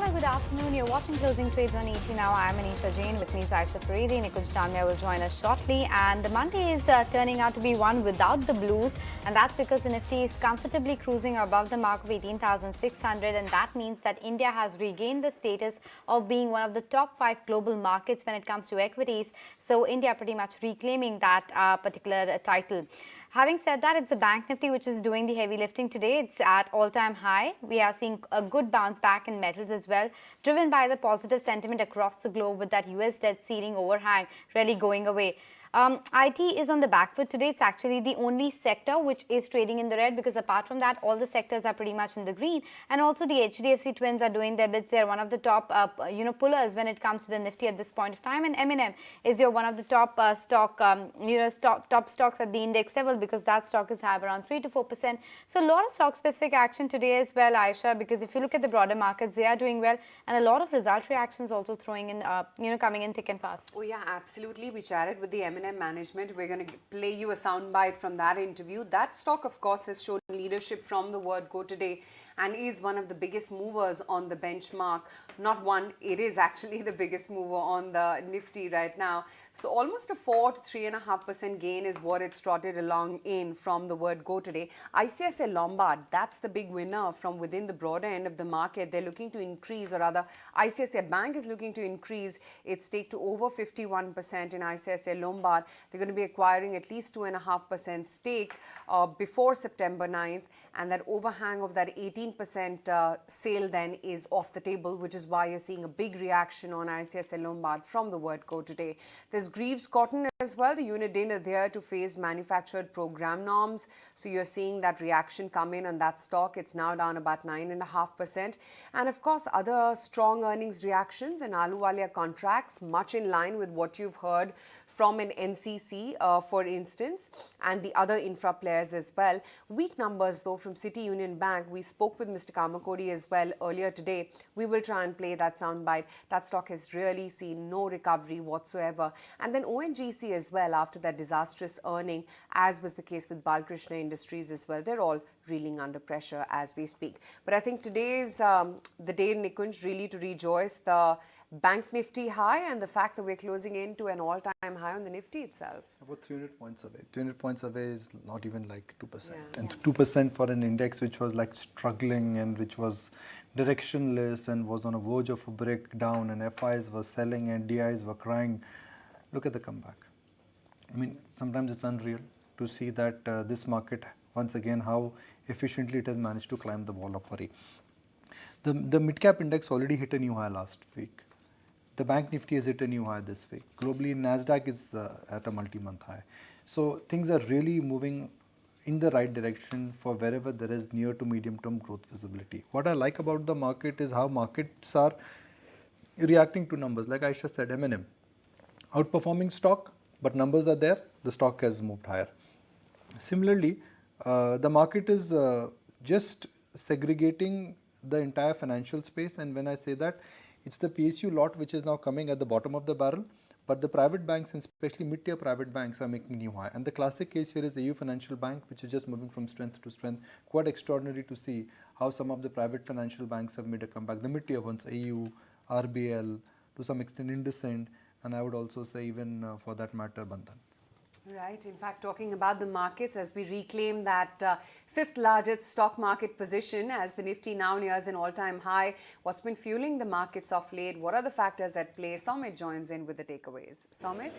Hello, good afternoon. You're watching Closing Trades on ET Now. I'm Anisha Jain. With me is Aisha Faridi. Nikunj Dalmia will join us shortly. And the Monday is turning out to be one without the blues. And that's because the Nifty is comfortably cruising above the mark of 18,600. And that means that India has regained the status of being one of the top 5 global markets when it comes to equities. So India pretty much reclaiming that particular title. Having said that, it's the Bank Nifty which is doing the heavy lifting today. It's at all-time high. We are seeing a good bounce back in metals as well, driven by the positive sentiment across the globe with that US debt ceiling overhang really going away. IT is on the back foot today. It's actually the only sector which is trading in the red, because apart from that, all the sectors are pretty much in the green. And also the HDFC twins are doing their bits. They're one of the top pullers when it comes to the Nifty at this point of time. And M&M is one of the top top stocks at the index level, because that stock is have around 3 to 4%. So a lot of stock specific action today as well, Aisha, because if you look at the broader markets, they are doing well, and a lot of result reactions also throwing in coming in thick and fast. Oh yeah, absolutely. We chatted with the M&M management. We're going to play you a soundbite from that interview. That stock, of course, has shown leadership from the word go today and is one of the biggest movers on the benchmark. Not one, it is actually the biggest mover on the Nifty right now. So almost a 4 to 3.5% gain is what it's trotted along in from the word go today. ICICI Lombard, that's the big winner from within the broader end of the market. They're looking to increase, or rather ICICI Bank is looking to increase its stake to over 51% in ICICI Lombard. They're going to be acquiring at least 2.5% stake before September 9th, and that overhang of that 18% sale then is off the table, which is why you're seeing a big reaction on ICICI Lombard from the word go today. There's Greaves Cotton as well. The unit didn't adhere to phase manufactured program norms, so you're seeing that reaction come in on that stock. It's now down about 9.5%. And of course, other strong earnings reactions and Ahluwalia contracts, much in line with what you've heard from an NCC, for instance, and the other infra players as well. Weak numbers, though, from City Union Bank. We spoke with Mr. Kamakodi as well earlier today. We will try and play that soundbite. That stock has really seen no recovery whatsoever. And then ONGC as well, after that disastrous earning, as was the case with Balkrishna Industries as well. They're all reeling under pressure as we speak. But I think today is the day, Nikunj, really to rejoice the Bank Nifty high and the fact that we're closing into an all-time high on the Nifty itself. About 300 points away. 300 points away is not even like 2%. Yeah. And 2% for an index which was like struggling and which was directionless and was on a verge of a breakdown, and FIs were selling and DIs were crying. Look at the comeback. I mean, sometimes it's unreal to see that this market, once again, how efficiently it has managed to climb the wall of worry. The Midcap index already hit a new high last week. The Bank Nifty has hit a new high this week. Globally, Nasdaq is at a multi-month high. So things are really moving in the right direction for wherever there is near to medium-term growth visibility. What I like about the market is how markets are reacting to numbers. Like Aisha said, M&M, outperforming stock, but numbers are there, the stock has moved higher. Similarly, the market is just segregating the entire financial space, and when I say that, it's the PSU lot which is now coming at the bottom of the barrel, but the private banks, and especially mid-tier private banks, are making new high. And the classic case here is AU Financial Bank, which is just moving from strength to strength. Quite extraordinary to see how some of the private financial banks have made a comeback. The mid-tier ones, AU, RBL, to some extent IndusInd, and I would also say even for that matter, Bandhan. Right. In fact, talking about the markets, as we reclaim that fifth largest stock market position, as the Nifty now nears an all-time high, what's been fueling the markets of late? What are the factors at play? Somit joins in with the takeaways. Somit?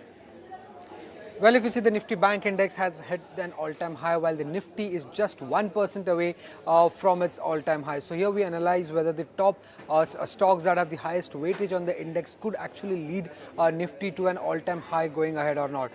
Well, if you see, the Nifty Bank Index has hit an all-time high, while the Nifty is just 1% away from its all-time high. So here we analyze whether the top stocks that have the highest weightage on the index could actually lead Nifty to an all-time high going ahead or not.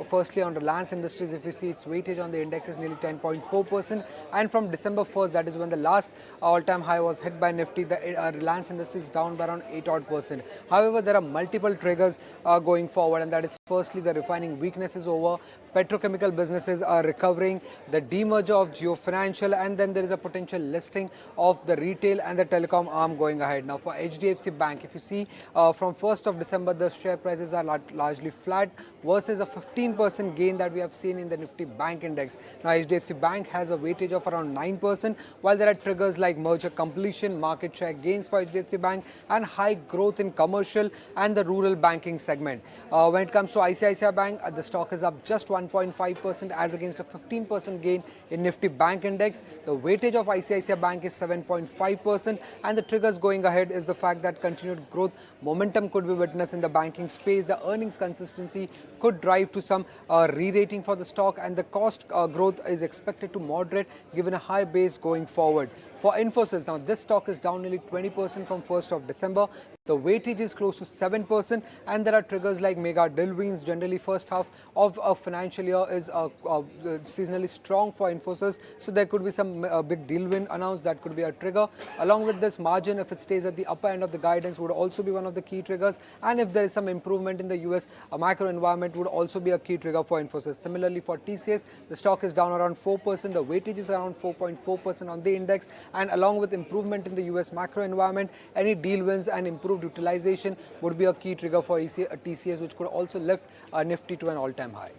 Firstly, on Reliance Industries, if you see, its weightage on the index is nearly 10.4%. And from December 1st, that is when the last all-time high was hit by Nifty, the Reliance Industries is down by around 8%. However, there are multiple triggers going forward, and that is firstly the refining refining weakness is over, petrochemical businesses are recovering, the demerger of Geo Financial, and then there is a potential listing of the retail and the telecom arm going ahead. Now for HDFC Bank, if you see from 1st of December, the share prices are largely flat versus a 15% gain that we have seen in the Nifty Bank index. Now HDFC Bank has a weightage of around 9%, while there are triggers like merger completion, market share gains for HDFC Bank, and high growth in commercial and the rural banking segment. When it comes to ICICI Bank, the stock is up just 1.5% as against a 15% gain in Nifty Bank index. The weightage of ICICI Bank is 7.5%, and the triggers going ahead is the fact that continued growth momentum could be witnessed in the banking space. The earnings consistency could drive to some re-rating for the stock, and the cost growth is expected to moderate given a high base going forward. For Infosys, now this stock is down nearly 20% from 1st of December. The weightage is close to 7%, and there are triggers like mega deal wins. Generally, first half of a financial year is seasonally strong for Infosys, so there could be some big deal win announced that could be a trigger. Along with this, margin, if it stays at the upper end of the guidance, would also be one of the key triggers, and if there is some improvement in the US macro environment, would also be a key trigger for Infosys. Similarly, for TCS, the stock is down around 4%. The weightage is around 4.4% on the index, and along with improvement in the US macro environment, any deal wins and improved utilization would be a key trigger for TCS, which could also lift Nifty to an all-time high.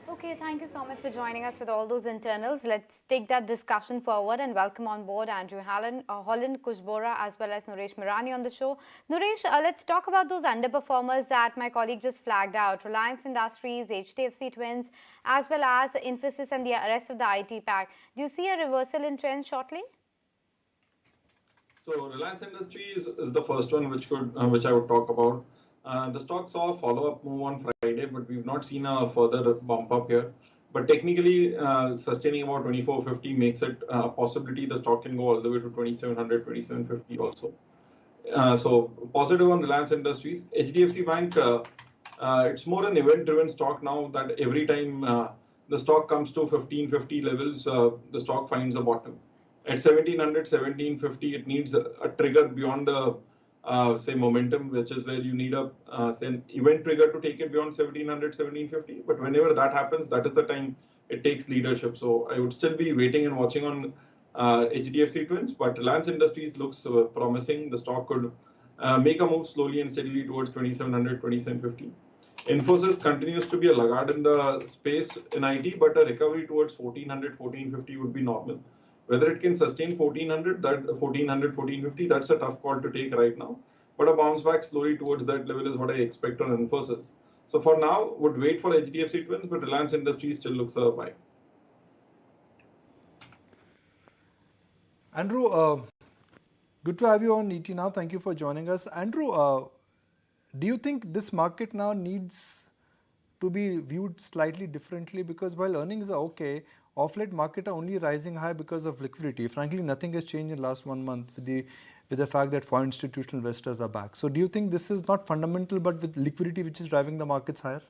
Okay, thank you so much for joining us with all those internals. Let's take that discussion forward and welcome on board Andrew Holland Kushbora, as well as Nuresh Mirani on the show. Nuresh, let's talk about those underperformers that my colleague just flagged out. Reliance Industries, HDFC Twins, as well as Infosys and the rest of the IT pack. Do you see a reversal in trends shortly? So Reliance Industries is the first one which I would talk about. The stock saw a follow-up move on Friday, but we've not seen a further bump up here. But technically, sustaining about 2450 makes it a possibility. The stock can go all the way to 2700, 2750 also. So positive on Reliance Industries. HDFC Bank, it's more an event-driven stock now, that every time the stock comes to 1550 levels, the stock finds a bottom. At 1700, 1750, it needs a trigger beyond the say momentum, which is where you need a say an event trigger to take it beyond 1700, 1750. But whenever that happens, that is the time it takes leadership. So I would still be waiting and watching on HDFC Twins, but Reliance Industries looks promising. The stock could make a move slowly and steadily towards 2700, 2750. Infosys continues to be a laggard in the space in IT, but a recovery towards 1400, 1450 would be normal. Whether it can sustain 1400, 1450, that's a tough call to take right now. But a bounce back slowly towards that level is what I expect on Infosys. So for now, would wait for HDFC Twins, but Reliance Industries still looks a buy. Andrew, good to have you on ET now. Thank you for joining us. Andrew, do you think this market now needs to be viewed slightly differently? Because while earnings are okay, off late market are only rising high because of liquidity. Frankly, nothing has changed in the last 1 month with the fact that foreign institutional investors are back. So do you think this is not fundamental, but with liquidity which is driving the markets higher?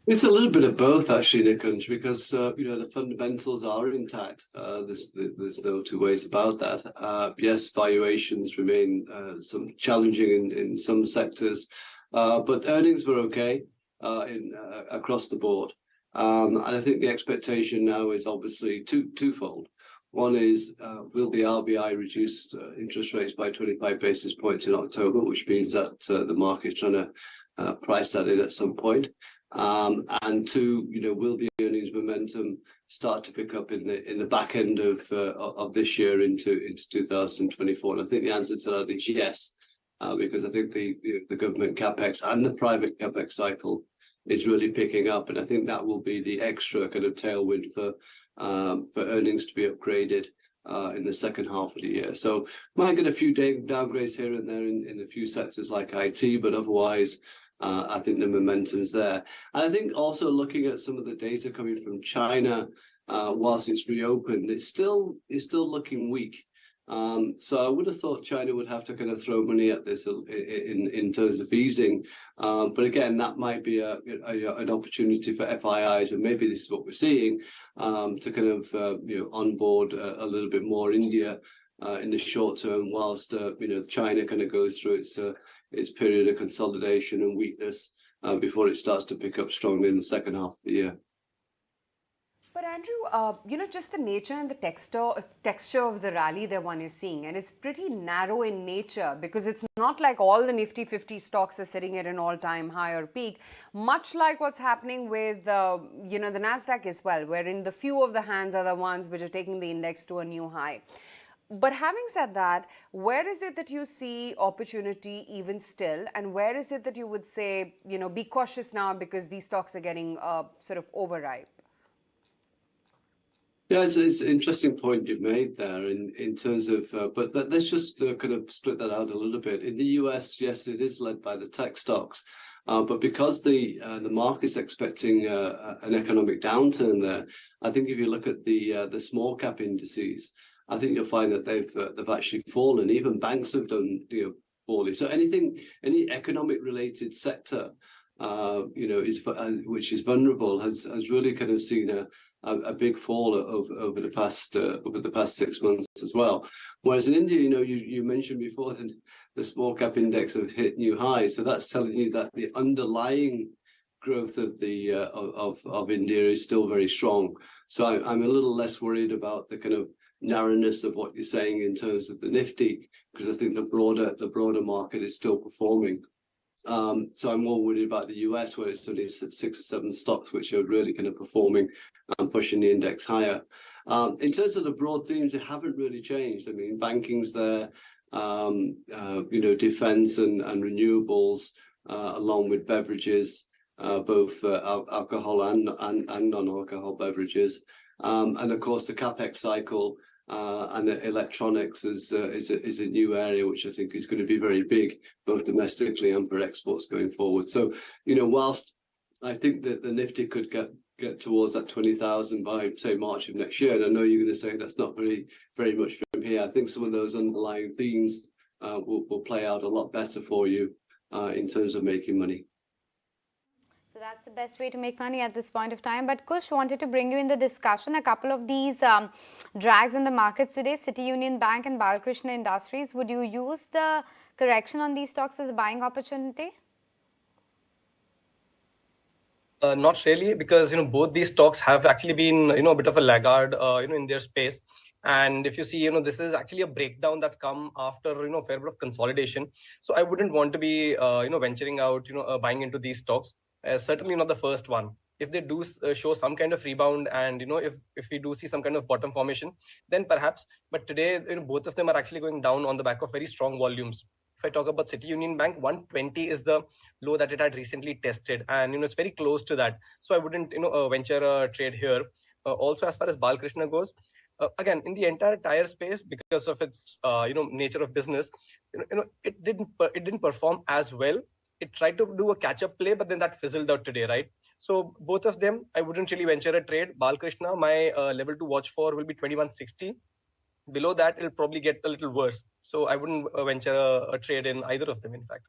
It's a little bit of both, actually, Nikunj, because the fundamentals are intact. There's no two ways about that. Yes, valuations remain some challenging in some sectors, but earnings were okay across the board. And I think the expectation now is obviously twofold. One is, will the RBI reduce interest rates by 25 basis points in October, which means that the market's trying to price that in at some point. And two, will the earnings momentum start to pick up in the back end of this year into 2024? And I think the answer to that is yes, because I think the government capex and the private capex cycle is really picking up, and I think that will be the extra kind of tailwind for earnings to be upgraded in the second half of the year. So might get a few downgrades here and there in a few sectors like IT, but otherwise I think the momentum's there. And I think also looking at some of the data coming from China, whilst it's reopened, it's still looking weak. So I would have thought China would have to kind of throw money at this in terms of easing. But again, that might be an opportunity for FIIs, and maybe this is what we're seeing, to kind of onboard a little bit more India in the short term, whilst China kind of goes through its period of consolidation and weakness before it starts to pick up strongly in the second half of the year. But Andrew, just the nature and the texture of the rally that one is seeing, and it's pretty narrow in nature because it's not like all the Nifty 50 stocks are sitting at an all-time high or peak, much like what's happening with, the Nasdaq as well, wherein the few of the hands are the ones which are taking the index to a new high. But having said that, where is it that you see opportunity even still, and where is it that you would say, be cautious now because these stocks are getting sort of overripe? Yeah, it's an interesting point you've made there in terms of, but let's just kind of split that out a little bit. In the US, yes, it is led by the tech stocks, but because the market's expecting an economic downturn there, I think if you look at the small cap indices, I think you'll find that they've actually fallen. Even banks have done poorly. So any economic related sector, which is vulnerable, has really kind of seen a big fall over the past 6 months as well. Whereas in India, you mentioned before that the small cap index have hit new highs, so that's telling you that the underlying growth of of India is still very strong. So I'm a little less worried about the kind of narrowness of what you're saying in terms of the Nifty, because I think the broader market is still performing. So I'm more worried about the US, where it's only 6 or 7 stocks which are really kind of performing and pushing the index higher. In terms of the broad themes, they haven't really changed. I mean, banking's there, defense and renewables, along with beverages, both alcohol and non-alcohol beverages, and of course the capex cycle. And electronics is a new area which I think is going to be very big, both domestically and for exports going forward. So, whilst I think that the Nifty could get towards that 20,000 by say March of next year, and I know you're going to say that's not very much from here, I think some of those underlying themes will play out a lot better for you in terms of making money. So that's the best way to make money at this point of time. But Kush, wanted to bring you in the discussion. A couple of these drags in the markets today, City Union Bank and Balkrishna Industries. Would you use the correction on these stocks as a buying opportunity? Not really, because both these stocks have actually been a bit of a laggard in their space. And if you see, this is actually a breakdown that's come after a fair bit of consolidation. So I wouldn't want to be venturing out buying into these stocks. Certainly not the first one. If they do show some kind of rebound, and if we do see some kind of bottom formation, then perhaps. But today, both of them are actually going down on the back of very strong volumes. If I talk about City Union Bank, 120 is the low that it had recently tested, and it's very close to that. So I wouldn't venture a trade here. Also, as far as Balkrishna goes, again, in the entire tire space, because of its nature of business, it didn't perform as well. It tried to do a catch-up play, but then that fizzled out today, right? So both of them, I wouldn't really venture a trade. Balkrishna, my level to watch for will be 2160. Below that, it'll probably get a little worse. So I wouldn't venture a trade in either of them, in fact.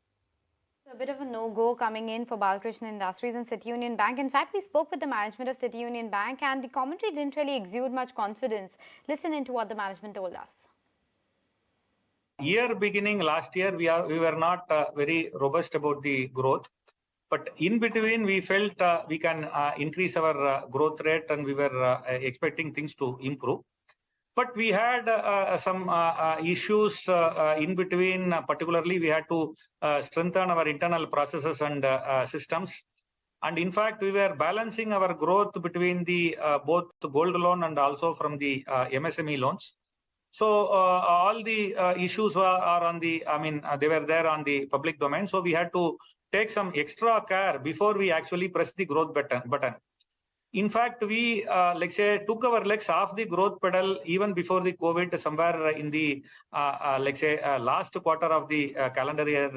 So a bit of a no-go coming in for Balkrishna Industries and City Union Bank. In fact, we spoke with the management of City Union Bank, and the commentary didn't really exude much confidence. Listen into what the management told us. Year beginning last year, we were not very robust about the growth, but in between we felt we can increase our growth rate, and we were expecting things to improve. But we had some issues in between. Particularly, we had to strengthen our internal processes and systems. And in fact, we were balancing our growth between the both the gold loan and also from the MSME loans. So all the issues are on the, they were there on the public domain. So we had to take some extra care before we actually press the growth button. In fact, we, took our legs off the growth pedal even before the COVID, somewhere in the, last quarter of the calendar year,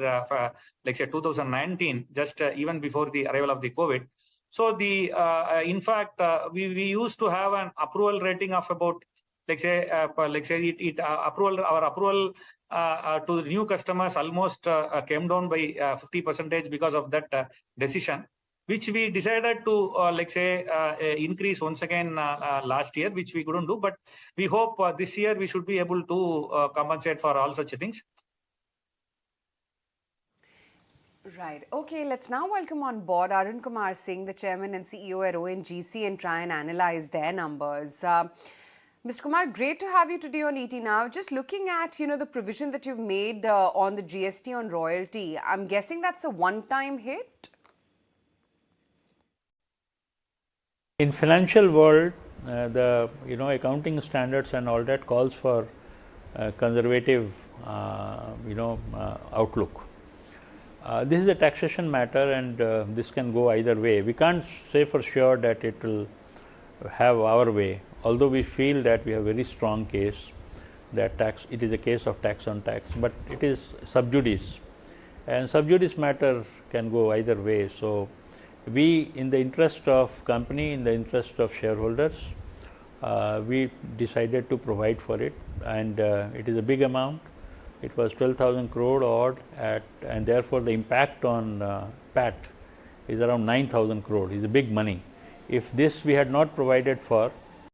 2019, just even before the arrival of the COVID. So the, in fact, we used to have an approval rating of about, our approval to new customers almost came down by 50% because of that decision, which we decided to increase once again last year, which we couldn't do. But we hope this year we should be able to compensate for all such things. Right. Okay, let's now welcome on board Arun Kumar Singh, the Chairman and CEO at ONGC, and try and analyze their numbers. Mr. Kumar, great to have you today on ET Now. Just looking at, the provision that you've made on the GST on royalty, I'm guessing that's a one-time hit? In financial world, the accounting standards and all that calls for conservative outlook. This is a taxation matter, and this can go either way. We can't say for sure that it will have our way, although we feel that we have a very strong case that it is a case of tax on tax, but it is sub judice, and sub judice matter can go either way. So we, in the interest of company, in the interest of shareholders, we decided to provide for it, and it is a big amount. It was 12,000 crore odd and therefore the impact on PAT is around 9,000 crore. It's a big money. If this we had not provided for,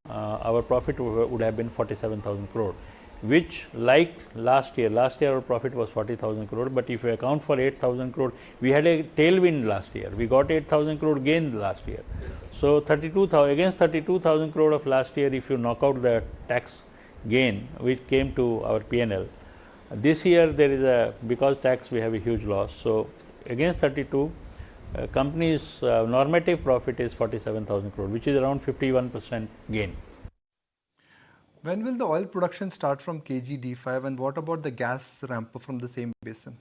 our profit would have been 47,000 crore, which like last year our profit was 40,000 crore, but if you account for 8,000 crore, we had a tailwind last year. We got 8,000 crore gain last year. So 32,000 against 32,000 crore of last year, if you knock out the tax gain which came to our P&L, this year there is because tax we have a huge loss. So against 32, company's normative profit is 47,000 crore, which is around 51% gain. When will the oil production start from KG D5, and what about the gas ramp up from the same basin?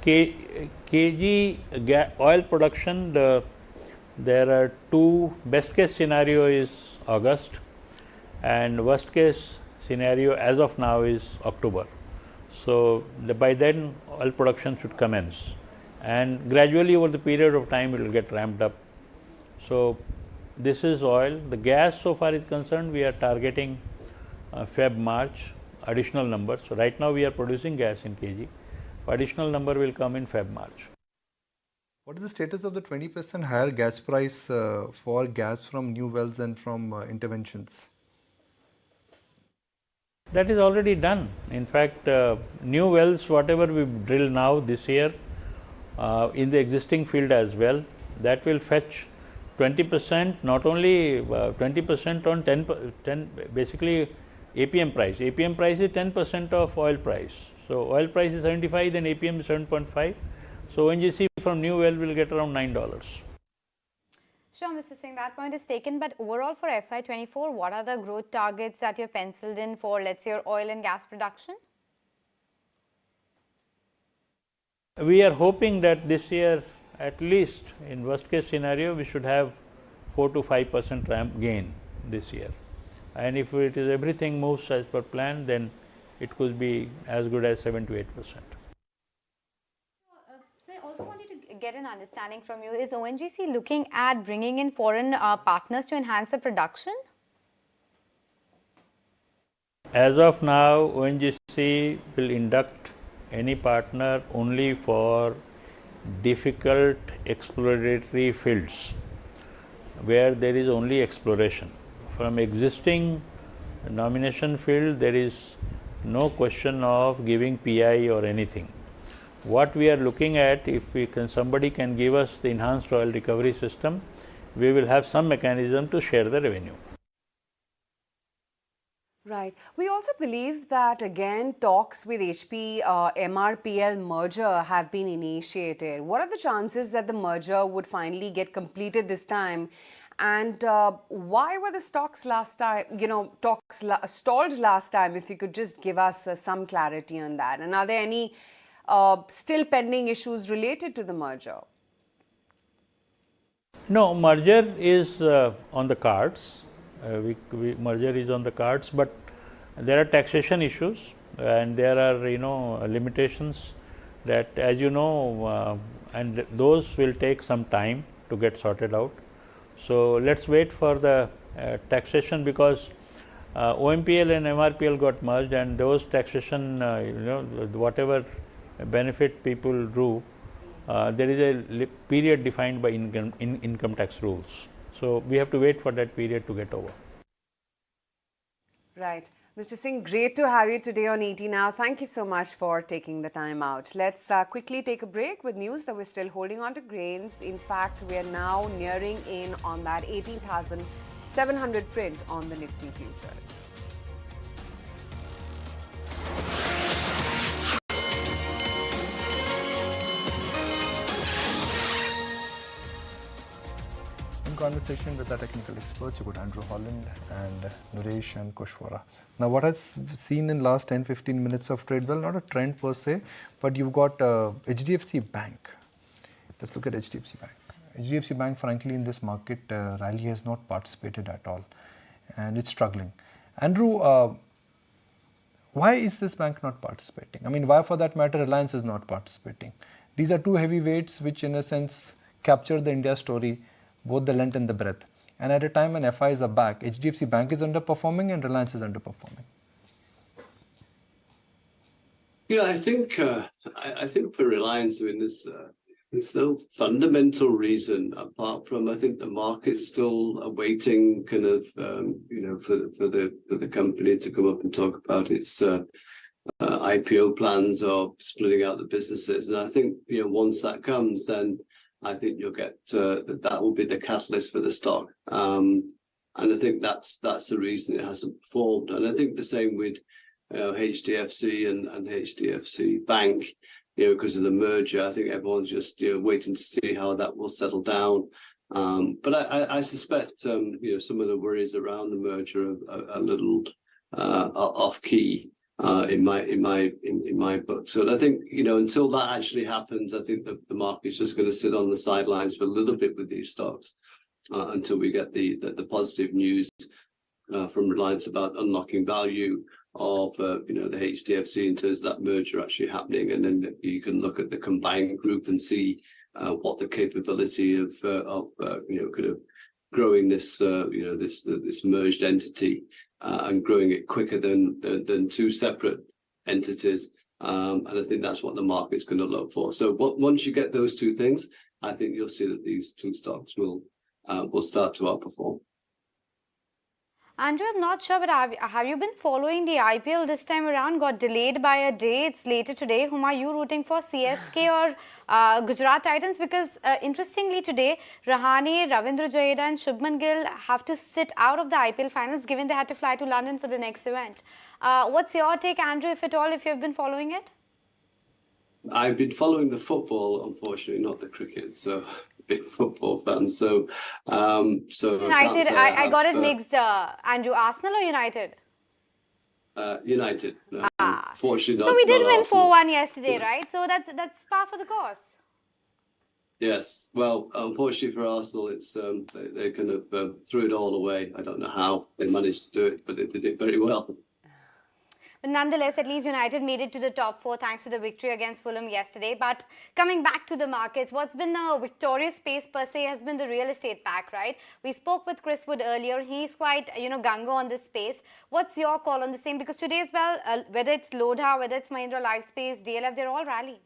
KG oil production, there are two. Best case scenario is August, and worst case scenario as of now is October. So by then oil production should commence, and gradually over the period of time it will get ramped up. So this is oil. The gas, so far is concerned, we are targeting Feb March additional numbers. So right now we are producing gas in KG. Additional number will come in Feb March. What is the status of the 20% higher gas price for gas from new wells and from interventions? That is already done. In fact, new wells, whatever we drill now this year in the existing field as well, that will fetch 20%, not only 20% on 10 basically APM price. APM price is 10% of oil price. So oil price is 75, then APM is 7.5. So ONGC from new well will get around $9. Sure, Mr. Singh, that point is taken. But overall for FY24, what are the growth targets that you've penciled in for, let's say, your oil and gas production? We are hoping that this year, at least in worst case scenario, we should have 4 to 5% ramp gain this year. And if it is everything moves as per plan, then it could be as good as 7 to 8%. I also wanted to get an understanding from you. Is ONGC looking at bringing in foreign partners to enhance the production? As of now, ONGC will induct any partner only for difficult exploratory fields where there is only exploration. From existing nomination field, there is no question of giving PI or anything. What we are looking at, if somebody can give us the enhanced oil recovery system, we will have some mechanism to share the revenue. Right. We also believe that, again, talks with HP MRPL merger have been initiated. What are the chances that the merger would finally get completed this time? And why were the stocks last time, talks stalled last time? If you could just give us some clarity on that. And are there any still pending issues related to the merger? No, merger is on the cards. Merger is on the cards, but there are taxation issues and there are limitations that, as you know, and those will take some time to get sorted out. So let's wait for the taxation, because OMPL and MRPL got merged, and those taxation, whatever benefit people do, there is a period defined by income tax rules. So we have to wait for that period to get over. Right. Mr. Singh, great to have you today on ET Now. Thank you so much for taking the time out. Let's quickly take a break with news that we're still holding on to grains. In fact, we are now nearing in on that 18,700 print on the Nifty futures. Conversation with our technical experts. You got Andrew Holland and Naresh and Kushwara. Now, what I've seen in last 10-15 minutes of trade, well, not a trend per se, but you've got HDFC Bank. Let's look at HDFC Bank. HDFC Bank, frankly, in this market rally has not participated at all, and it's struggling. Andrew, why is this bank not participating? I mean, why, for that matter, Reliance is not participating? These are two heavyweights which, in a sense, capture the India story, both the length and the breadth. And at a time when FIs are back, HDFC Bank is underperforming and Reliance is underperforming. Yeah, I think for Reliance, I mean, there's no fundamental reason apart from I think the market's still awaiting kind of for the company to come up and talk about its IPO plans or splitting out the businesses. And I think once that comes, then I think you'll get that will be the catalyst for the stock. And I think that's the reason it hasn't performed. And I think the same with HDFC and HDFC Bank, because of the merger. I think everyone's just waiting to see how that will settle down. But I suspect some of the worries around the merger are a little off key. In my book. So I think, until that actually happens, I think the market's just going to sit on the sidelines for a little bit with these stocks until we get the positive news from Reliance about unlocking value of the HDFC in terms of that merger actually happening. And then you can look at the combined group and see what the capability of kind of growing this this merged entity and growing it quicker than two separate entities. And I think that's what the market's going to look for. So once you get those two things, I think you'll see that these two stocks will start to outperform. Andrew, I'm not sure, but have you been following the IPL this time around? Got delayed by a day. It's later today. Whom are you rooting for, CSK or Gujarat Titans? Because interestingly today, Rahane, Ravindra Jadeja and Shubman Gill have to sit out of the IPL finals given they had to fly to London for the next event. What's your take, Andrew, if at all, if you've been following it? I've been following the football, unfortunately, not the cricket. So big football fan. So United. I got it mixed. Andrew, Arsenal or United? United. Fortunately, so we did win Arsenal. 4-1 yesterday, right? So that's par for the course. Yes. Well, unfortunately for Arsenal, it's they kind of threw it all away. I don't know how they managed to do it, but they did it very well. But nonetheless, at least United made it to the top 4 thanks to the victory against Fulham yesterday. But coming back to the markets, what's been a victorious space per se has been the real estate pack, right? We spoke with Chris Wood earlier. He's quite, gung-ho on this space. What's your call on the same? Because today as well, whether it's Lodha, whether it's Mahindra Lifespace, DLF, they're all rallying.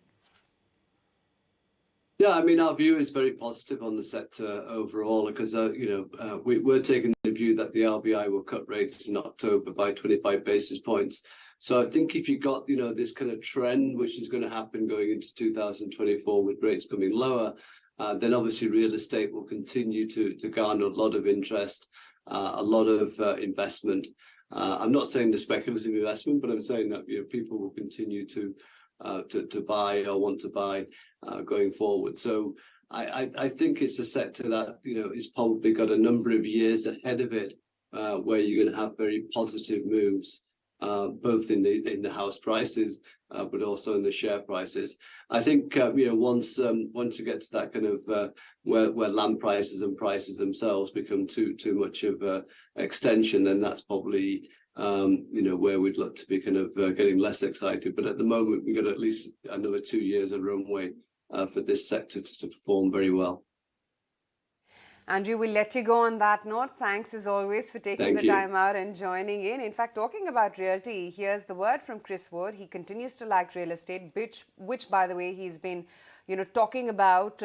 Yeah, I mean, our view is very positive on the sector overall because, we're taking the view that the RBI will cut rates in October by 25 basis points. So I think if you got, this kind of trend, which is going to happen going into 2024 with rates coming lower, then obviously real estate will continue to garner a lot of interest, a lot of investment. I'm not saying the speculative investment, but I'm saying that people will continue to buy or want to buy going forward. So I think it's a sector that is probably got a number of years ahead of it where you're going to have very positive moves. Both in the house prices, but also in the share prices. I think once you get to that kind of where land prices and prices themselves become too much of a extension, then that's probably where we'd look to be kind of getting less excited. But at the moment, we've got at least another 2 years of runway for this sector to perform very well. Andrew, we'll let you go on that note. Thanks as always for taking the time out and joining in. In fact, talking about realty, here's the word from Chris Wood. He continues to like real estate, which by the way, he's been, talking about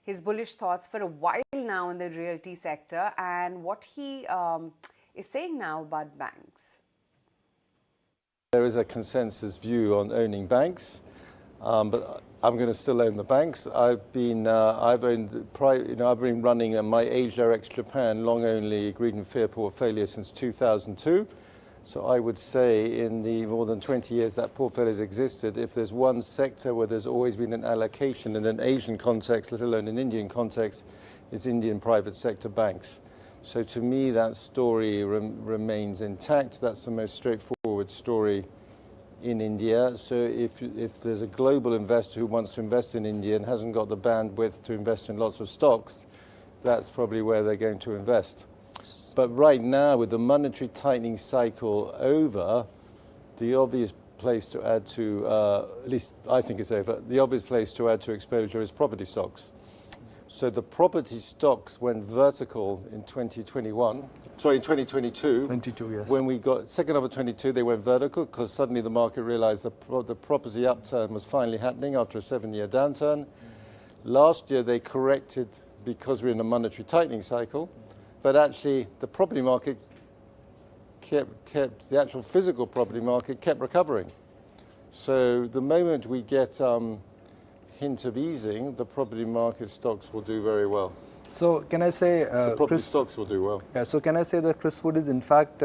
his bullish thoughts for a while now in the realty sector and what he is saying now about banks. there is a consensus view on owning banks, but I'm going to still own the banks. I've been running my Asia ex Japan long only greed and fear portfolio since 2002. So I would say in the more than 20 years that portfolio has existed, if there's one sector where there's always been an allocation in an Asian context, let alone an Indian context, it's Indian private sector banks. So to me, that story remains intact. That's the most straightforward story in India. So if there's a global investor who wants to invest in India and hasn't got the bandwidth to invest in lots of stocks, that's probably where they're going to invest. But right now, with the monetary tightening cycle over, the obvious place to add to, at least I think it's over, the obvious place to add to exposure is property stocks. So the property stocks went vertical in 2022. 22, yes. When we got second half of 22, they went vertical because suddenly the market realized the property upturn was finally happening after a 7-year downturn. Last year, they corrected because we're in a monetary tightening cycle. But actually, the property market kept the actual physical property market kept recovering. So the moment we get hint of easing, the property market stocks will do very well. So can I say, the property stocks will do well. Yeah. So can I say that Chris Wood is in fact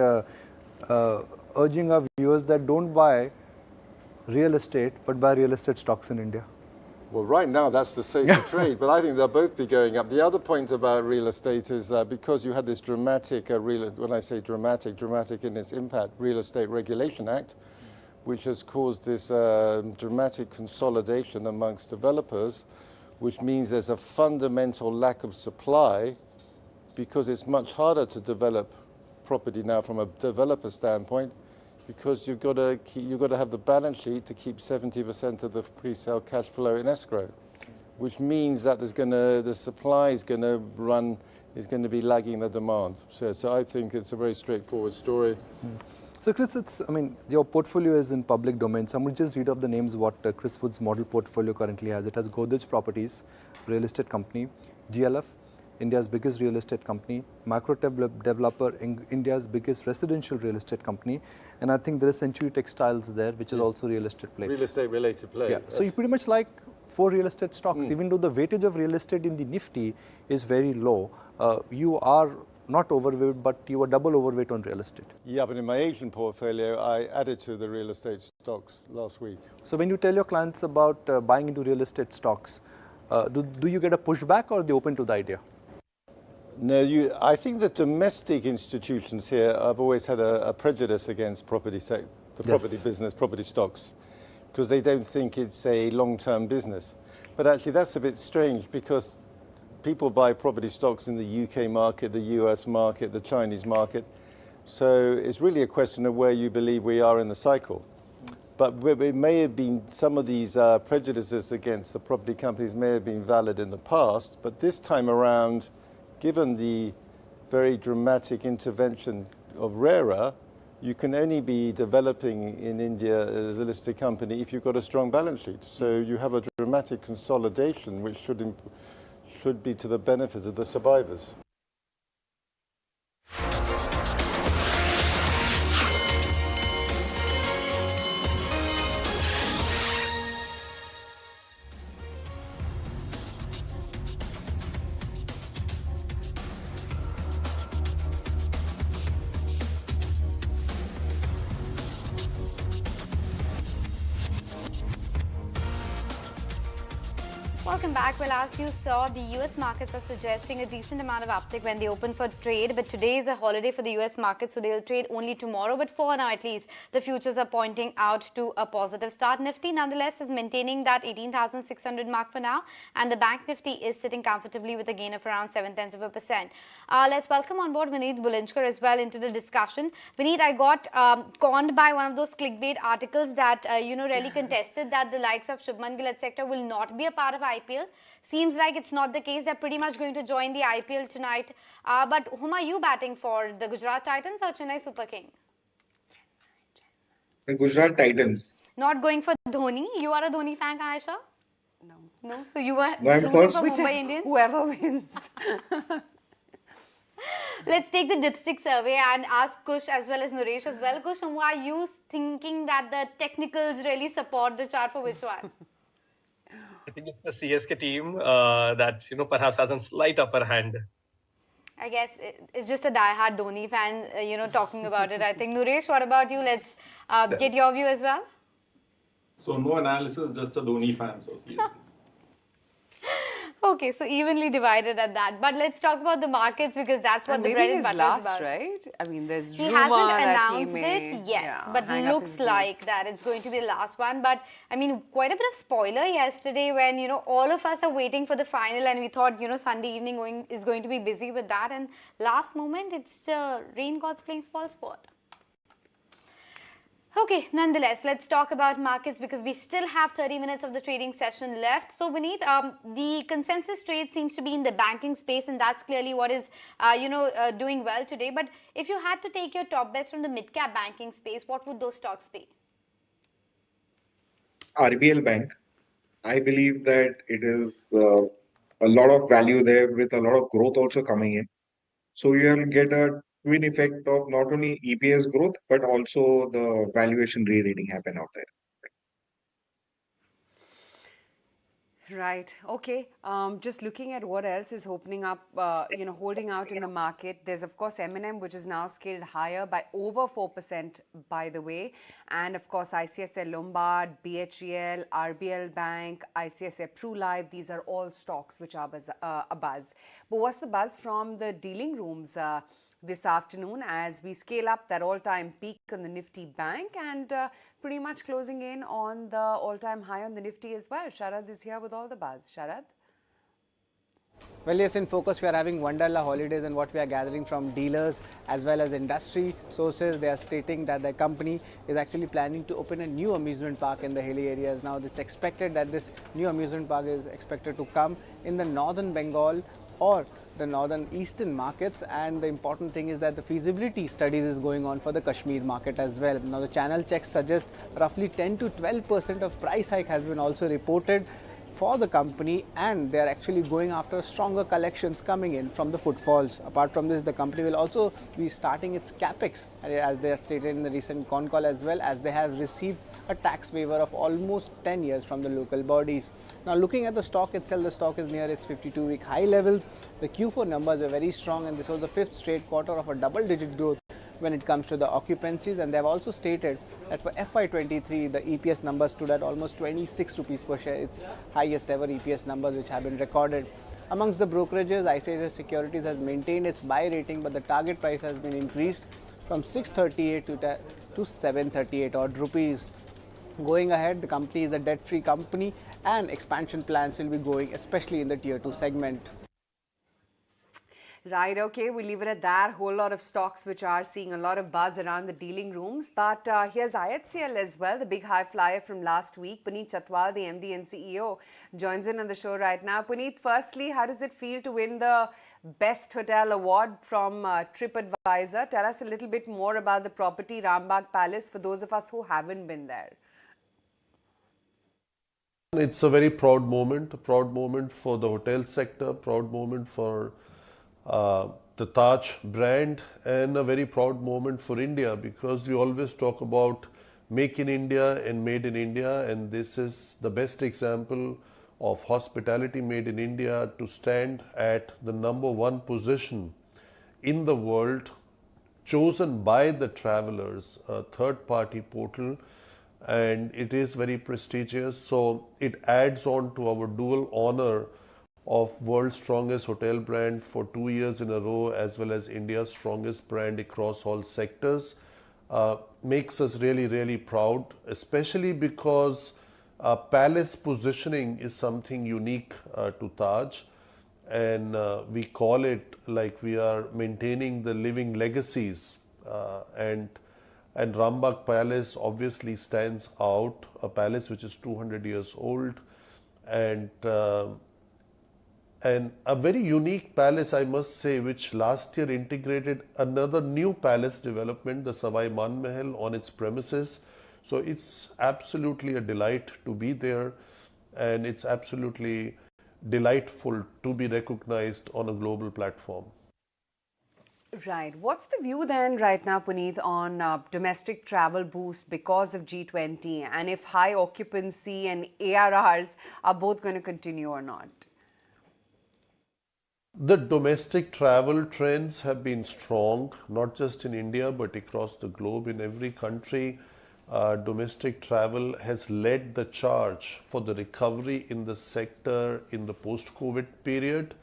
urging our viewers that don't buy real estate, but buy real estate stocks in India? Well, right now, that's the safer trade, but I think they'll both be going up. The other point about real estate is because you had this dramatic, when I say dramatic in its impact, Real Estate Regulation Act, which has caused this dramatic consolidation amongst developers, which means there's a fundamental lack of supply because it's much harder to develop property now from a developer standpoint, because you've got to have the balance sheet to keep 70% of the pre-sale cash flow in escrow, which means that the supply is going to be lagging the demand. So I think it's a very straightforward story. So Chris, your portfolio is in public domain. So I'm going to just read off the names what Chris Wood's model portfolio currently has. It has Godrej Properties, real estate company, GLF, India's biggest real estate company, Macro Developer, India's biggest residential real estate company, and I think there is Century Textiles there, which is also real estate play. Real estate related play. Yeah. So you pretty much like 4 real estate stocks, even though the weightage of real estate in the Nifty is very low. You are not overweight, but you are double overweight on real estate. Yeah, but in my Asian portfolio, I added to the real estate stocks last week. So when you tell your clients about buying into real estate stocks, do you get a pushback or are they open to the idea? No, I think the domestic institutions here have always had a prejudice against property business, property stocks, because they don't think it's a long-term business. But actually, that's a bit strange because people buy property stocks in the UK market, the US market, the Chinese market. So it's really a question of where you believe we are in the cycle. But it may have been some of these prejudices against the property companies may have been valid in the past, but this time around, given the very dramatic intervention of RERA, you can only be developing in India as a listed company if you've got a strong balance sheet. So you have a dramatic consolidation, which should be to the benefit of the survivors. Welcome back. Well, as you saw, the US markets are suggesting a decent amount of uptick when they open for trade. But today is a holiday for the US market, so they'll trade only tomorrow. But for now, at least, the futures are pointing out to a positive start. Nifty, nonetheless, is maintaining that 18,600 mark for now. And the Bank Nifty is sitting comfortably with a gain of around 0.7%. Let's welcome on board Vineet Bulinchkar as well into the discussion. Vineet, I got conned by one of those clickbait articles that, really contested that the likes of Shubman Gill, etc. will not be a part of IPL. Seems like it's not the case. They're pretty much going to join the IPL tonight. But whom are you batting for, the Gujarat Titans or Chennai Super King? The Gujarat Titans. Not going for Dhoni? You are a Dhoni fan, Aisha? No. So you are No, I'm rooting first. for Mumbai Indians? Whoever wins. Let's take the dipstick survey and ask Kush as well as Naresh as well. Kush, who are you thinking that the technicals really support the chart, for which one? I think it's the CSK team that perhaps has a slight upper hand. I guess it's just a die-hard Dhoni fan, talking about it. I think. Naresh, what about you? Let's get your view as well. So no analysis, just a Dhoni fan. So CSK. Okay, so evenly divided at that. But let's talk about the markets, because that's what the bread and butter is about. Right? I mean, there's He rumor hasn't that announced it, yes, yeah, but hang up looks his like boots. that it's going to be the last one. But I mean, quite a bit of spoiler yesterday when, all of us are waiting for the final and we thought, Sunday evening is going to be busy with that. And last moment, it's rain gods playing small sport. Okay, nonetheless, let's talk about markets because we still have 30 minutes of the trading session left. So, Vineet, the consensus trade seems to be in the banking space, and that's clearly what is, doing well today. But if you had to take your top bets from the mid-cap banking space, what would those stocks be? RBL Bank. I believe that it is a lot of value there with a lot of growth also coming in. So you'll get a twin effect of not only EPS growth, but also the valuation re-rating happen out there. Right. Okay. Just looking at what else is opening up, holding out in the market. There's, of course, M&M, which is now scaled higher by over 4%, by the way. And, of course, ICICI Lombard, BHEL, RBL Bank, ICICI PruLife. These are all stocks which are a buzz. But what's the buzz from the dealing rooms this afternoon as we scale up that all-time peak on the Nifty Bank and pretty much closing in on the all-time high on the Nifty as well. Sharad is here with all the buzz. Sharad? Well, yes, in focus we are having Wonderla holidays, and what we are gathering from dealers as well as industry sources, they are stating that the company is actually planning to open a new amusement park in the hilly areas. Now, it's expected that this new amusement park is expected to come in the northern Bengal or the northern eastern markets, and the important thing is that the feasibility studies is going on for the Kashmir market as well. Now, the channel checks suggest roughly 10 to 12% of price hike has been also reported for the company, and they are actually going after stronger collections coming in from the footfalls. Apart from this, the company will also be starting its capex, as they have stated in the recent con call, as well as they have received a tax waiver of almost 10 years from the local bodies. Now, looking at the stock itself, the stock is near its 52-week high levels. The Q4 numbers were very strong, and this was the fifth straight quarter of a double-digit growth when it comes to the occupancies, and they have also stated that for FY23 the EPS numbers stood at almost 26 rupees per share. It's highest ever EPS numbers which have been recorded. Amongst the brokerages, ICICI Securities has maintained its buy rating, but the target price has been increased from 638 to 738 odd rupees. Going ahead, the company is a debt-free company and expansion plans will be going, especially in the tier 2 segment. Right, okay, we'll leave it at that. Whole lot of stocks which are seeing a lot of buzz around the dealing rooms. But here's IHCL as well, the big high flyer from last week. Puneet Chatwal, the MD and CEO, joins in on the show right now. Puneet, firstly, how does it feel to win the Best Hotel Award from TripAdvisor? Tell us a little bit more about the property Rambagh Palace for those of us who haven't been there. It's a very proud moment for the hotel sector, proud moment for the Taj brand, and a very proud moment for India, because we always talk about make in India and made in India, and this is the best example of hospitality made in India to stand at the #1 position in the world, chosen by the travelers, a third-party portal, and it is very prestigious. So it adds on to our dual honor of world's strongest hotel brand for 2 years in a row, as well as India's strongest brand across all sectors. Makes us really, really proud, especially because palace positioning is something unique to Taj, and we call it like we are maintaining the living legacies, and Rambagh Palace obviously stands out, a palace which is 200 years old, and a very unique palace, I must say, which last year integrated another new palace development, the Savai Man Mahal, on its premises. So it's absolutely a delight to be there, and it's absolutely delightful to be recognized on a global platform. Right. What's the view then right now, Puneet, on domestic travel boost because of G20, and if high occupancy and ARRs are both going to continue or not? The domestic travel trends have been strong, not just in India, but across the globe. In every country, domestic travel has led the charge for the recovery in the sector in the post-COVID period.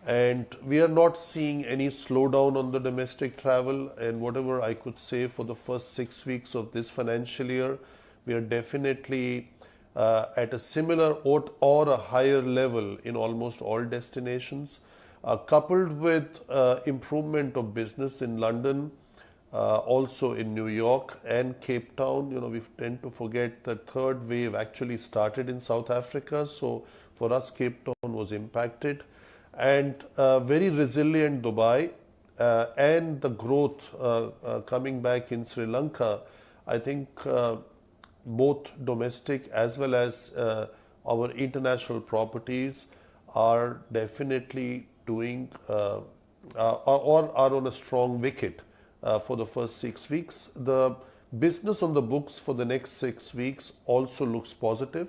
And we are not seeing any slowdown on the domestic travel. And whatever I could say for the first 6 weeks of this financial year, we are definitely at a similar or a higher level in almost all destinations. Coupled with improvement of business in London, also in New York and Cape Town. We tend to forget the third wave actually started in South Africa. So for us, Cape Town was impacted. And very resilient Dubai and the growth coming back in Sri Lanka. I think both domestic as well as our international properties are definitely doing or are on a strong wicket for the first 6 weeks. The business on the books for the next 6 weeks also looks positive.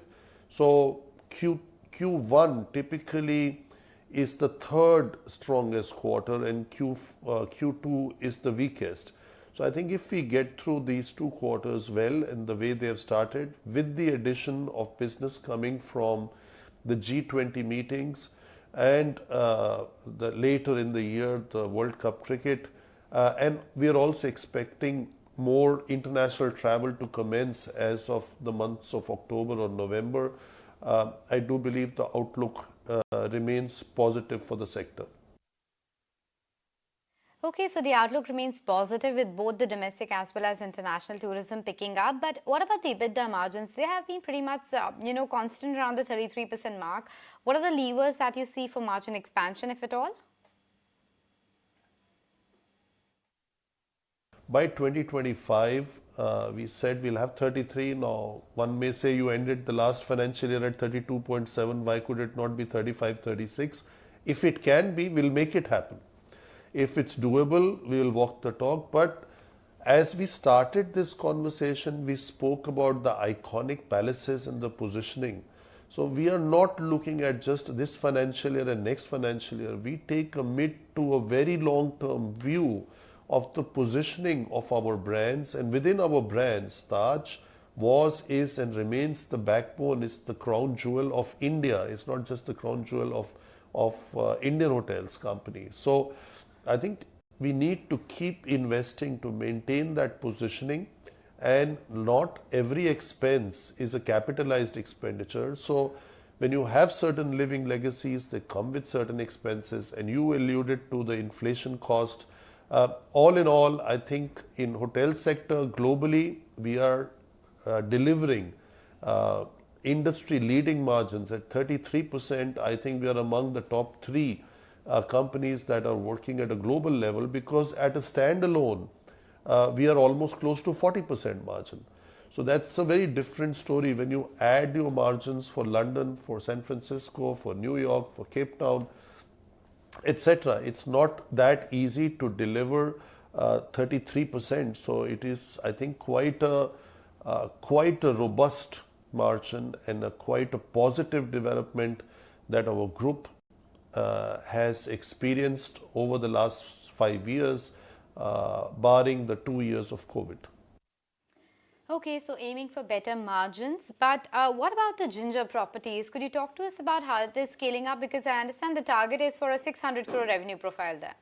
So Q1 typically is the third strongest quarter and Q2 is the weakest. So I think if we get through these 2 quarters well in the way they have started, with the addition of business coming from the G20 meetings and later in the year the World Cup cricket, and we are also expecting more international travel to commence as of the months of October or November. I do believe the outlook remains positive for the sector. Okay, so the outlook remains positive with both the domestic as well as international tourism picking up. But what about the EBITDA margins? They have been pretty much, constant around the 33% mark. What are the levers that you see for margin expansion, if at all? By 2025, we said we'll have 33. Now, one may say you ended the last financial year at 32.7. Why could it not be 35, 36? If it can be, we'll make it happen. If it's doable, we will walk the talk. But as we started this conversation, we spoke about the iconic palaces and the positioning. So we are not looking at just this financial year and next financial year. We take a mid to a very long-term view of the positioning of our brands, and within our brands, Taj was, is and remains the backbone, is the crown jewel of India. It's not just the crown jewel of Indian Hotels Company. So I think we need to keep investing to maintain that positioning, and not every expense is a capitalized expenditure. So when you have certain living legacies, they come with certain expenses, and you alluded to the inflation cost. All in all, I think in hotel sector globally, we are delivering industry leading margins at 33%. I think we are among the top 3 companies that are working at a global level, because at a standalone, we are almost close to 40% margin. So that's a very different story when you add your margins for London, for San Francisco, for New York, for Cape Town, etc. It's not that easy to deliver 33%. So it is, I think, quite a robust margin and quite a positive development that our group has experienced over the last 5 years, barring the 2 years of COVID. Okay, so aiming for better margins. But what about the Ginger properties? Could you talk to us about how it is scaling up? Because I understand the target is for a 600 crore revenue profile there.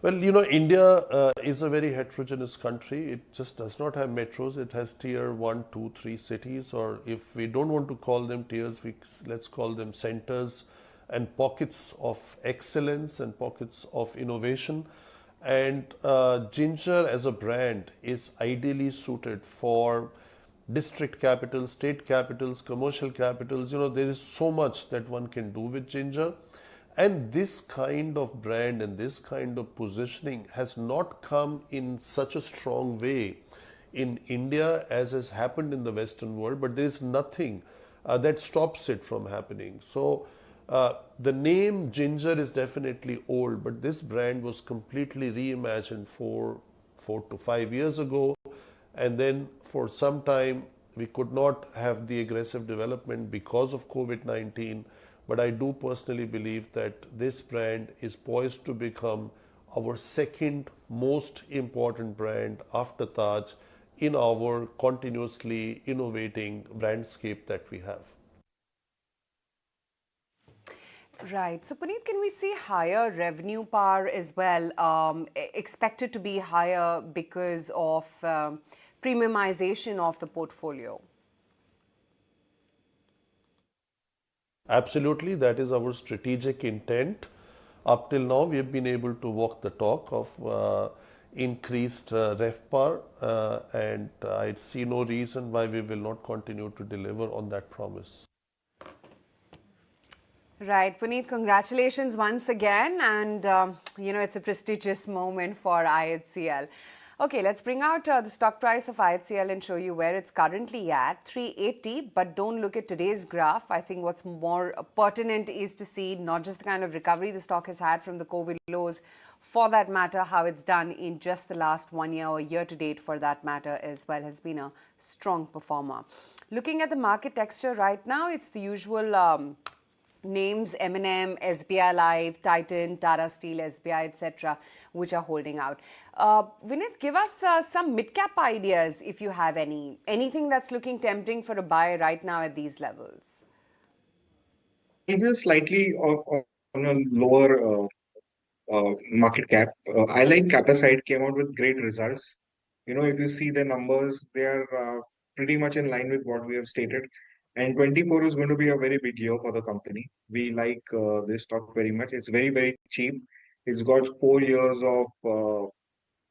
Well, India is a very heterogeneous country. It just does not have metros. It has tier 1, 2, 3 cities, or if we don't want to call them tiers, let's call them centers and pockets of excellence and pockets of innovation. And Ginger as a brand is ideally suited for district capitals, state capitals, commercial capitals. There is so much that one can do with Ginger. And this kind of brand and this kind of positioning has not come in such a strong way in India as has happened in the Western world, but there is nothing that stops it from happening. So The name Ginger is definitely old, but this brand was completely reimagined 4 to 5 years ago, and then for some time we could not have the aggressive development because of COVID-19. But I do personally believe that this brand is poised to become our second most important brand after Taj in our continuously innovating brandscape that we have. Right. So, Puneet, can we see higher revenue power as well, expected to be higher because of premiumization of the portfolio? Absolutely, that is our strategic intent. Up till now, we have been able to walk the talk of increased RevPAR, and I see no reason why we will not continue to deliver on that promise. Right, Puneet, congratulations once again. And, it's a prestigious moment for IHCL. Okay, let's bring out the stock price of IHCL and show you where it's currently at, 380. But don't look at today's graph. I think what's more pertinent is to see not just the kind of recovery the stock has had from the COVID lows, for that matter, how it's done in just the last 1 year or year to date for that matter as well, has been a strong performer. Looking at the market texture right now, it's the usual names M&M, SBI Life, Titan, Tata Steel, SBI, etc., which are holding out. Vinit, give us some mid-cap ideas if you have any. Anything that's looking tempting for a buy right now at these levels? It is slightly on a lower market cap. I like Capacide, came out with great results. If you see the numbers, they are pretty much in line with what we have stated. And 24 is going to be a very big year for the company. We like this stock very much. It's very, very cheap. It's got 4 years of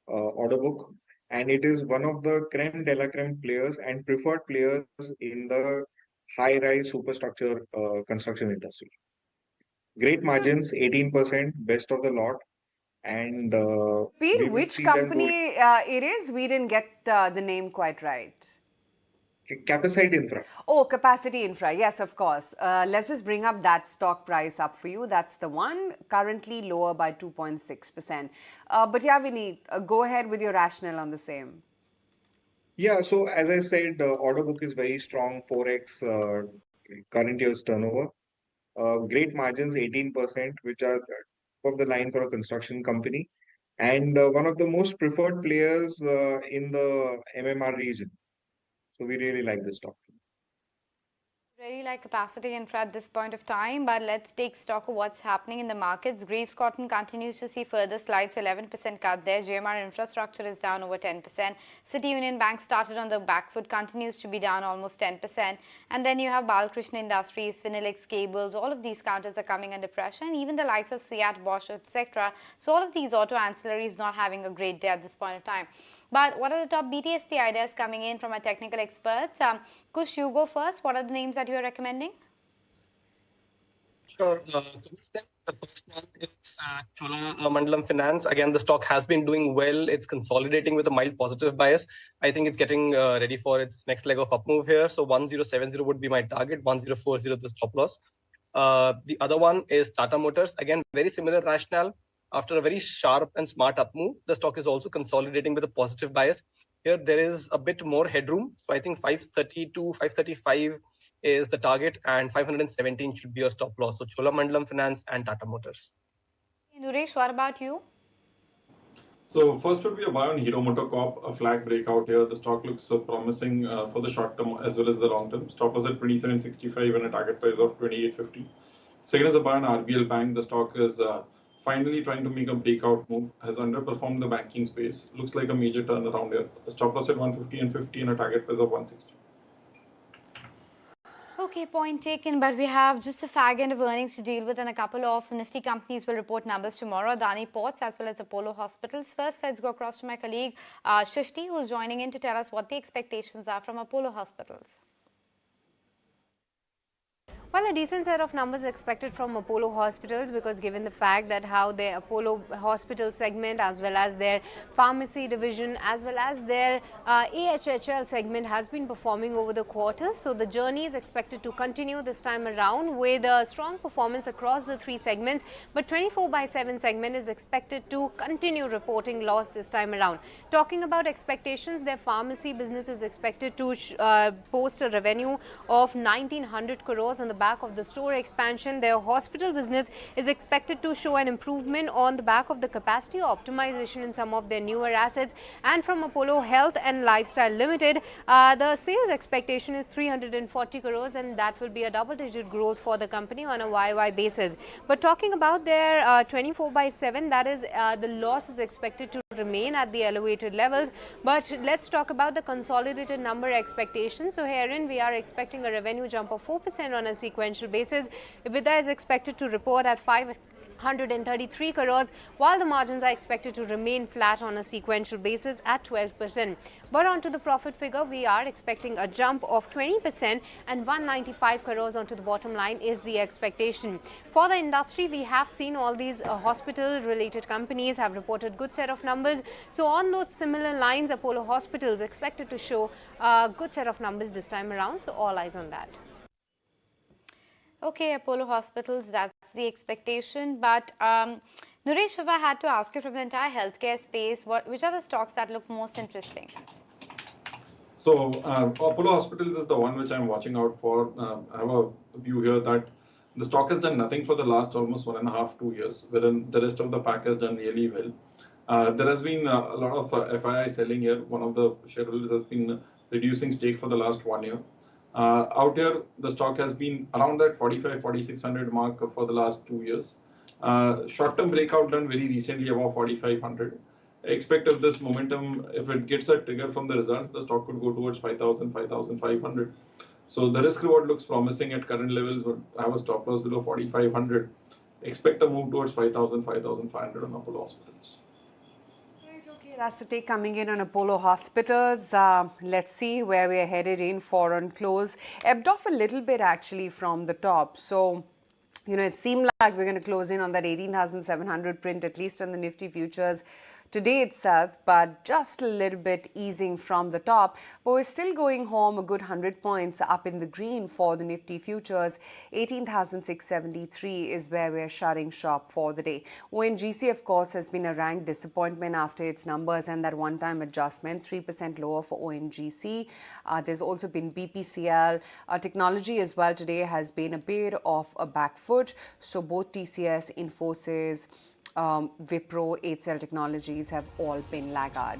order book, and it is one of the creme de la creme players and preferred players in the high-rise superstructure construction industry. Great margins, 18%, best of the lot. And we will which see them company it is? We didn't get the name quite right. Capacide Infra. Oh, Capacity Infra. Yes, of course. Let's just bring up that stock price up for you. That's the one, currently lower by 2.6%. But yeah, Vineet, go ahead with your rationale on the same. Yeah, so as I said, the order book is very strong, 4x current year's turnover. Great margins, 18%, which are top of the line for a construction company. And one of the most preferred players in the MMR region. So we really like this stock. Really like Capacity Infra at this point of time, but let's take stock of what's happening in the markets. Greaves Cotton continues to see further slides, 11% cut there. GMR Infrastructure is down over 10%. City Union Bank started on the back foot, continues to be down almost 10%. And then you have Balkrishna Industries, Finilix Cables, all of these counters are coming under pressure, and even the likes of Seat, Bosch, etc. So all of these auto ancillaries not having a great day at this point of time. But what are the top BTSC ideas coming in from our technical experts? Kush, you go first. What are the names that you are recommending? Sure. The first one is Cholamandalam Finance. Again, the stock has been doing well. It's consolidating with a mild positive bias. I think it's getting ready for its next leg of up move here. So 1070 would be my target, 1040 the stop loss. The other one is Tata Motors. Again, very similar rationale. After a very sharp and smart up move, the stock is also consolidating with a positive bias. Here, there is a bit more headroom. So I think 532, 535 is the target, and 517 should be your stop loss. So Cholamandalam Finance and Tata Motors. Nuresh, what about you? So first would be a buy on Hero MotoCorp, a flag breakout here. The stock looks promising for the short term as well as the long term. Stop loss at 27.65 and a target price of 28.50. Second is a buy on RBL Bank. The stock is finally trying to make a breakout move, has underperformed the banking space. Looks like a major turnaround here. A stop loss at 150 and 50 and a target price of 160. Okay, point taken, but we have just the fag end of earnings to deal with, and a couple of Nifty companies will report numbers tomorrow, Adani Ports as well as Apollo Hospitals. First, let's go across to my colleague Shrishti, who's joining in to tell us what the expectations are from Apollo Hospitals. Well, a decent set of numbers expected from Apollo Hospitals, because given the fact that how their Apollo Hospital segment as well as their pharmacy division as well as their AHHL segment has been performing over the quarters. So the journey is expected to continue this time around with a strong performance across the three segments. But 24/7 segment is expected to continue reporting loss this time around. Talking about expectations, their pharmacy business is expected to post a revenue of 1900 crores on the back of the store expansion. Their hospital business is expected to show an improvement on the back of the capacity optimization in some of their newer assets. And from Apollo Health and Lifestyle Limited, the sales expectation is 340 crores, and that will be a double-digit growth for the company on a YY basis. But talking about their 24/7, that is the loss is expected to remain at the elevated levels. But let's talk about the consolidated number expectations. So herein we are expecting a revenue jump of 4% on a sequential basis. EBITDA is expected to report at 533 crores, while the margins are expected to remain flat on a sequential basis at 12%. But onto the profit figure, we are expecting a jump of 20%, and 195 crores onto the bottom line is the expectation. For the industry, we have seen all these hospital-related companies have reported good set of numbers. So on those similar lines, Apollo Hospitals expected to show a good set of numbers this time around. So all eyes on that. Okay, Apollo Hospitals, that's the expectation. But Naresh, if I had to ask you from the entire healthcare space, which are the stocks that look most interesting? So Apollo Hospitals is the one which I'm watching out for. I have a view here that the stock has done nothing for the last almost 1.5 to 2 years, wherein the rest of the pack has done really well. There has been a lot of FII selling here. One of the shareholders has been reducing stake for the last 1 year. Out here, the stock has been around that 45,000-4600 mark for the last 2 years. Short-term breakout done very recently above 4,500. Expect of this momentum, if it gets a trigger from the results, the stock could go towards 5,000, 5,500. So the risk reward looks promising at current levels. Would have a stop loss below 4,500. Expect a move towards 5,000, 5,500 on Apollo Hospitals. Okay, that's the take coming in on Apollo Hospitals. Let's see where we're headed in for on close. Ebbed off a little bit actually from the top. So, it seemed like we're going to close in on that 18,700 print, at least on the Nifty futures today itself, but just a little bit easing from the top. But we're still going home a good 100 points up in the green for the Nifty futures. 18,673 is where we're shutting shop for the day. ONGC, of course, has been a rank disappointment after its numbers and that one-time adjustment, 3% lower for ONGC. There's also been BPCL. Technology as well today has been a bit of a back foot. So both TCS, Infosys, Wipro, HCL Technologies have all been laggard.